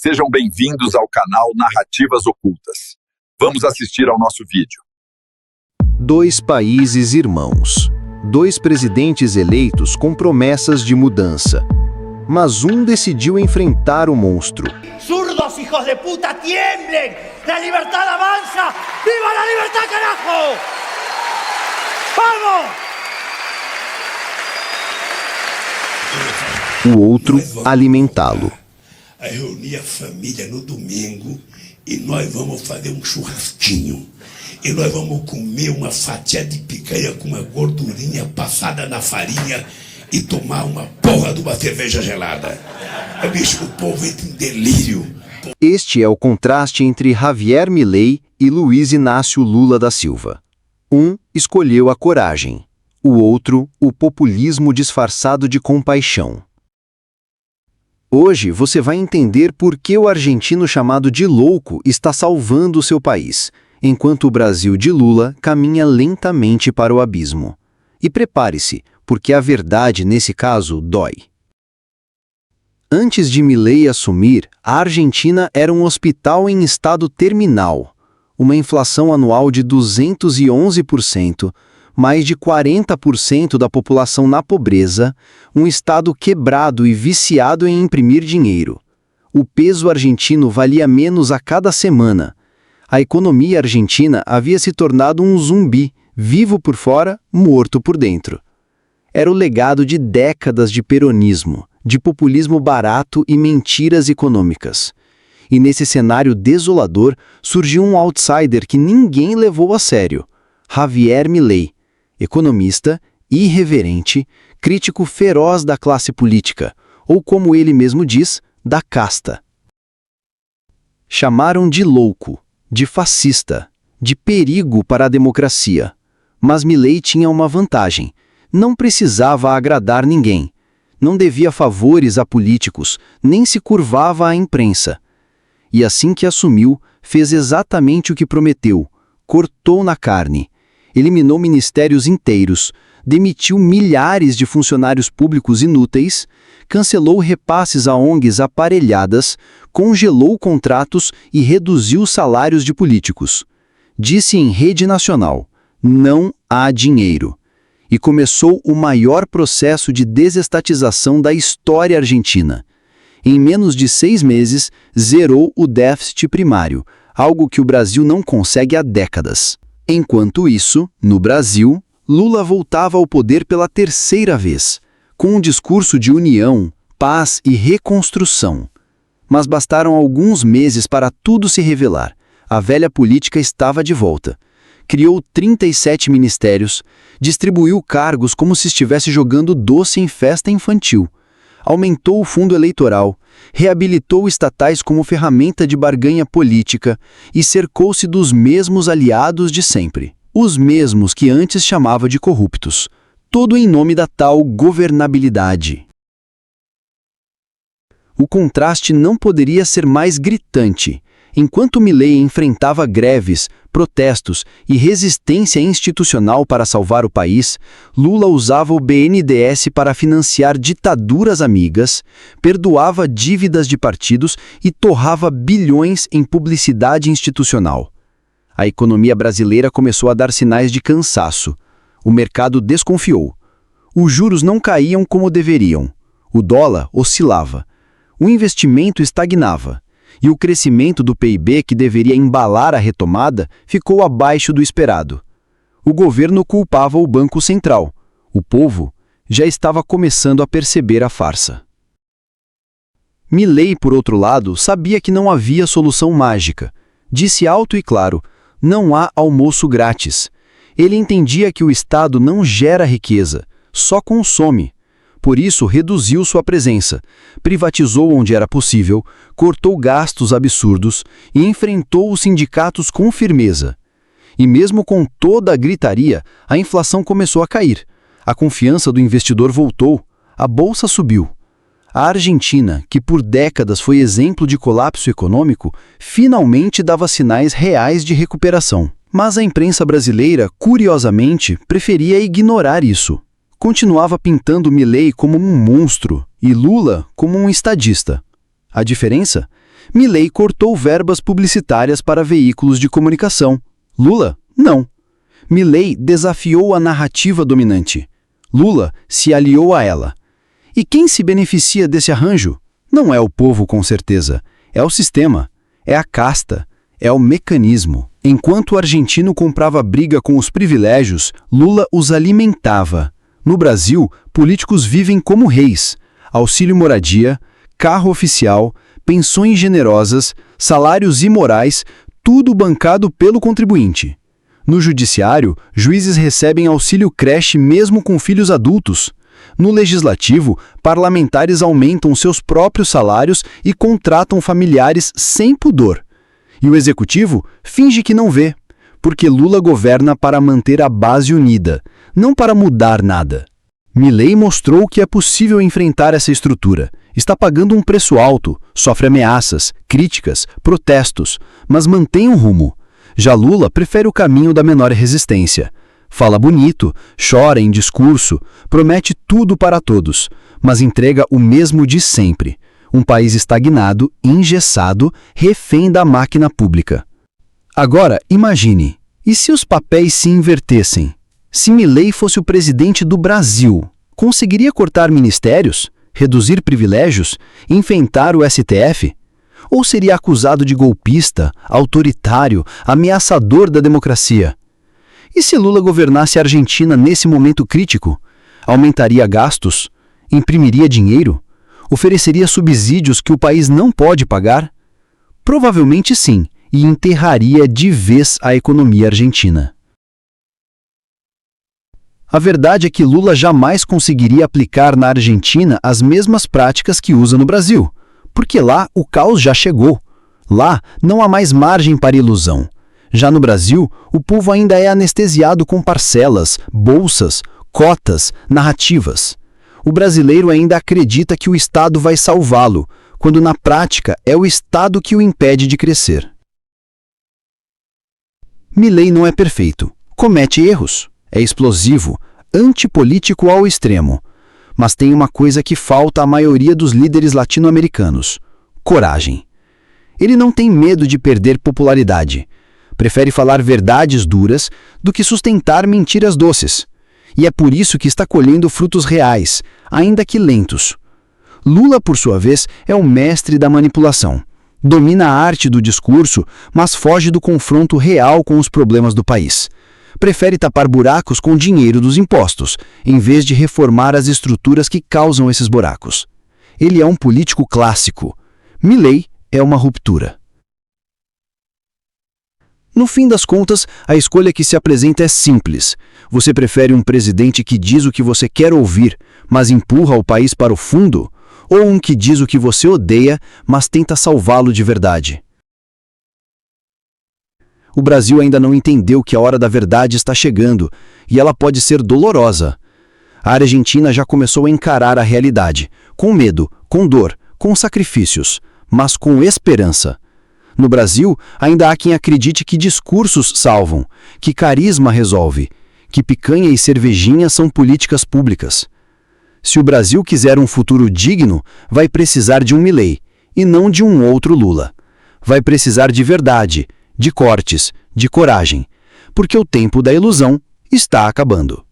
Sejam bem-vindos ao canal Narrativas Ocultas. Vamos assistir ao nosso vídeo. Dois países irmãos. Dois presidentes eleitos com promessas de mudança. Mas um decidiu enfrentar o monstro. ¡Zurdos, hijos de puta, tiemblen! ¡La libertad avanza! ¡Viva la libertad, carajo! ¡Vamos! O outro alimentá-lo. A reunir a família no domingo e nós vamos fazer um churrasquinho. E nós vamos comer uma fatia de picanha com uma gordurinha passada na farinha e tomar uma porra de uma cerveja gelada. Bicho, o povo entra em delírio. Este é o contraste entre Javier Milei e Luiz Inácio Lula da Silva. Um escolheu a coragem, o outro o populismo disfarçado de compaixão. Hoje você vai entender por que o argentino chamado de louco está salvando o seu país, enquanto o Brasil de Lula caminha lentamente para o abismo. E prepare-se, porque a verdade nesse caso dói. Antes de Milei assumir, a Argentina era um hospital em estado terminal, uma inflação anual de 211%, mais de 40% da população na pobreza, um estado quebrado e viciado em imprimir dinheiro. O peso argentino valia menos a cada semana. A economia argentina havia se tornado um zumbi, vivo por fora, morto por dentro. Era o legado de décadas de peronismo, de populismo barato e mentiras econômicas. E nesse cenário desolador surgiu um outsider que ninguém levou a sério: Javier Milei. Economista, irreverente, crítico feroz da classe política, ou como ele mesmo diz, da casta. Chamaram de louco, de fascista, de perigo para a democracia. Mas Milei tinha uma vantagem: não precisava agradar ninguém. Não devia favores a políticos, nem se curvava à imprensa. E assim que assumiu, fez exatamente o que prometeu: cortou na carne. Eliminou ministérios inteiros, demitiu milhares de funcionários públicos inúteis, cancelou repasses a ONGs aparelhadas, congelou contratos e reduziu salários de políticos. Disse em rede nacional: não há dinheiro. E começou o maior processo de desestatização da história argentina. Em menos de 6 meses, zerou o déficit primário, algo que o Brasil não consegue há décadas. Enquanto isso, no Brasil, Lula voltava ao poder pela 3ª vez, com um discurso de união, paz e reconstrução. Mas bastaram alguns meses para tudo se revelar. A velha política estava de volta. Criou 37 ministérios, distribuiu cargos como se estivesse jogando doce em festa infantil, aumentou o fundo eleitoral, reabilitou estatais como ferramenta de barganha política e cercou-se dos mesmos aliados de sempre, os mesmos que antes chamava de corruptos, tudo em nome da tal governabilidade. O contraste não poderia ser mais gritante. Enquanto Milei enfrentava greves, protestos e resistência institucional para salvar o país, Lula usava o BNDES para financiar ditaduras amigas, perdoava dívidas de partidos e torrava bilhões em publicidade institucional. A economia brasileira começou a dar sinais de cansaço. O mercado desconfiou. Os juros não caíam como deveriam. O dólar oscilava. O investimento estagnava. E o crescimento do PIB, que deveria embalar a retomada, ficou abaixo do esperado. O governo culpava o Banco Central. O povo já estava começando a perceber a farsa. Milei, por outro lado, sabia que não havia solução mágica. Disse alto e claro: não há almoço grátis. Ele entendia que o Estado não gera riqueza, só consome. Por isso, reduziu sua presença, privatizou onde era possível, cortou gastos absurdos e enfrentou os sindicatos com firmeza. E mesmo com toda a gritaria, a inflação começou a cair. A confiança do investidor voltou, a bolsa subiu. A Argentina, que por décadas foi exemplo de colapso econômico, finalmente dava sinais reais de recuperação. Mas a imprensa brasileira, curiosamente, preferia ignorar isso. Continuava pintando Milei como um monstro e Lula como um estadista. A diferença? Milei cortou verbas publicitárias para veículos de comunicação. Lula, não. Milei desafiou a narrativa dominante. Lula se aliou a ela. E quem se beneficia desse arranjo? Não é o povo, com certeza. É o sistema. É a casta. É o mecanismo. Enquanto o argentino comprava briga com os privilégios, Lula os alimentava. No Brasil, políticos vivem como reis. Auxílio moradia, carro oficial, pensões generosas, salários imorais, tudo bancado pelo contribuinte. No judiciário, juízes recebem auxílio creche mesmo com filhos adultos. No legislativo, parlamentares aumentam seus próprios salários e contratam familiares sem pudor. E o executivo finge que não vê, porque Lula governa para manter a base unida, não para mudar nada. Milei mostrou que é possível enfrentar essa estrutura. Está pagando um preço alto, sofre ameaças, críticas, protestos, mas mantém um rumo. Já Lula prefere o caminho da menor resistência. Fala bonito, chora em discurso, promete tudo para todos, mas entrega o mesmo de sempre. Um país estagnado, engessado, refém da máquina pública. Agora, imagine, e se os papéis se invertessem? Se Milei fosse o presidente do Brasil, conseguiria cortar ministérios, reduzir privilégios, enfrentar o STF? Ou seria acusado de golpista, autoritário, ameaçador da democracia? E se Lula governasse a Argentina nesse momento crítico? Aumentaria gastos? Imprimiria dinheiro? Ofereceria subsídios que o país não pode pagar? Provavelmente sim, e enterraria de vez a economia argentina. A verdade é que Lula jamais conseguiria aplicar na Argentina as mesmas práticas que usa no Brasil, porque lá o caos já chegou. Lá não há mais margem para ilusão. Já no Brasil, o povo ainda é anestesiado com parcelas, bolsas, cotas, narrativas. O brasileiro ainda acredita que o Estado vai salvá-lo, quando na prática é o Estado que o impede de crescer. Milei não é perfeito, comete erros, é explosivo, antipolítico ao extremo. Mas tem uma coisa que falta à maioria dos líderes latino-americanos: coragem. Ele não tem medo de perder popularidade. Prefere falar verdades duras do que sustentar mentiras doces. E é por isso que está colhendo frutos reais, ainda que lentos. Lula, por sua vez, é o mestre da manipulação. Domina a arte do discurso, mas foge do confronto real com os problemas do país. Prefere tapar buracos com dinheiro dos impostos, em vez de reformar as estruturas que causam esses buracos. Ele é um político clássico. Milei é uma ruptura. No fim das contas, a escolha que se apresenta é simples. Você prefere um presidente que diz o que você quer ouvir, mas empurra o país para o fundo? Ou um que diz o que você odeia, mas tenta salvá-lo de verdade? O Brasil ainda não entendeu que a hora da verdade está chegando, e ela pode ser dolorosa. A Argentina já começou a encarar a realidade, com medo, com dor, com sacrifícios, mas com esperança. No Brasil, ainda há quem acredite que discursos salvam, que carisma resolve, que picanha e cervejinha são políticas públicas. Se o Brasil quiser um futuro digno, vai precisar de um Milei, e não de um outro Lula. Vai precisar de verdade, de cortes, de coragem, porque o tempo da ilusão está acabando.